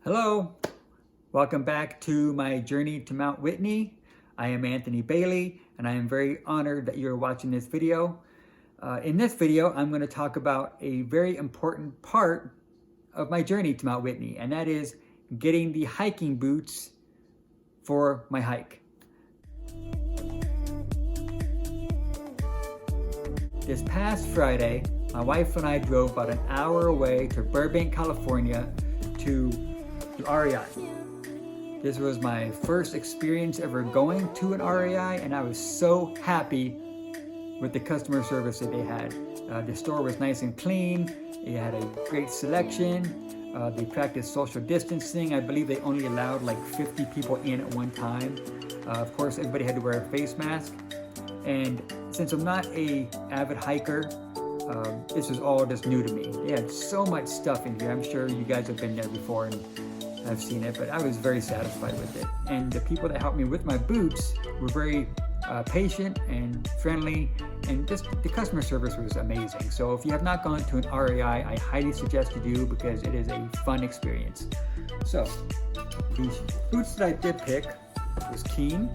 Hello, welcome back to my journey to Mount Whitney. I am Anthony Bailey and I am very honored that you're watching this video. In this video, I'm going to talk about a very important part of my journey to Mount Whitney, and that is getting the hiking boots for my hike. This past Friday, my wife and I drove about an hour away to Burbank, California to REI. This was my first experience ever going to an REI, and I was so happy with the customer service that they had. The store was nice and clean. It had a great selection. They practiced social distancing. I believe they only allowed like 50 people in at one time. Of course, everybody had to wear a face mask. And since I'm not an avid hiker, this was all just new to me. They had so much stuff in here. I'm sure you guys have been there before and I've seen it, but I was very satisfied with it. And the people that helped me with my boots were very patient and friendly, and just the customer service was amazing. So if you have not gone to an REI, I highly suggest you do, because it is a fun experience. So these boots that I did pick was Keen.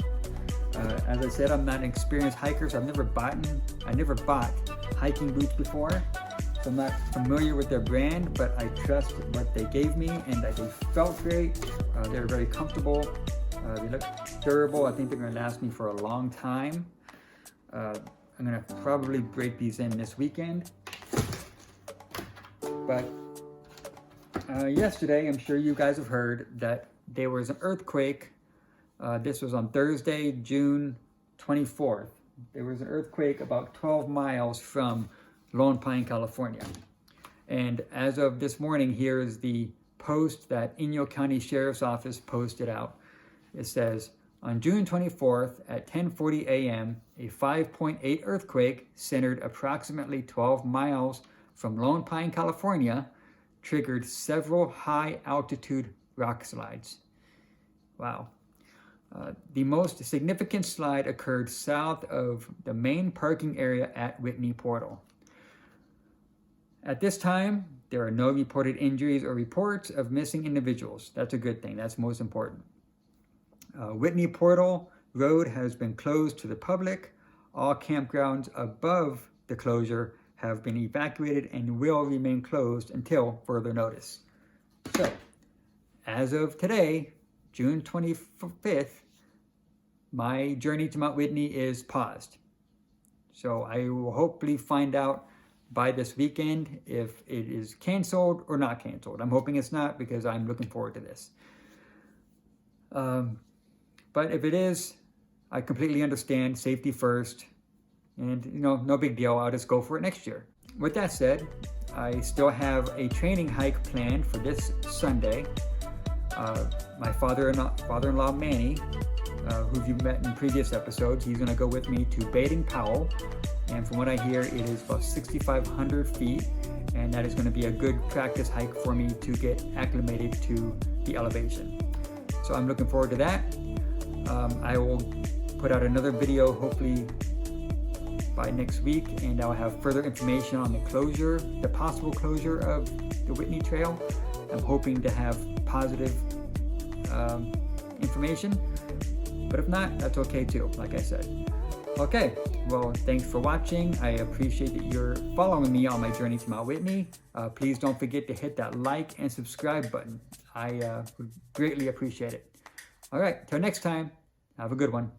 As I said, I'm not an experienced hiker, so I never bought hiking boots before. So I'm not familiar with their brand, but I trust what they gave me, and that they felt great. They're very comfortable. They look durable. I think they're going to last me for a long time. I'm going to probably break these in this weekend. But yesterday, I'm sure you guys have heard that there was an earthquake. This was on Thursday, June 24th. There was an earthquake about 12 miles from Lone Pine, California. And as of this morning, here is the post that Inyo County Sheriff's Office posted out. It says, on June 24th at 10:40 a.m., a 5.8 earthquake centered approximately 12 miles from Lone Pine, California, triggered several high-altitude rock slides. Wow. The most significant slide occurred south of the main parking area at Whitney Portal. At this time, there are no reported injuries or reports of missing individuals. That's a good thing. That's most important. Whitney Portal Road has been closed to the public. All campgrounds above the closure have been evacuated and will remain closed until further notice. So, as of today, June 25th, my journey to Mount Whitney is paused. So I will hopefully find out by this weekend if it is canceled or not canceled. I'm hoping it's not, because I'm looking forward to this. But if it is, I completely understand, safety first, and no big deal. I'll just go for it next year. With that said, I still have a training hike planned for this Sunday. My father-in-law Manny, who you've met in previous episodes, he's gonna go with me to Baden Powell. And from what I hear, it is about 6,500 feet. And that is gonna be a good practice hike for me to get acclimated to the elevation. So I'm looking forward to that. I will put out another video hopefully by next week, and I'll have further information on the possible closure of the Whitney Trail. I'm hoping to have positive information, but if not, that's okay too, like I said. Okay, well, thanks for watching. I appreciate that you're following me on my journey to Mount Whitney. Please don't forget to hit that like and subscribe button. I would greatly appreciate it. All right, till next time, have a good one.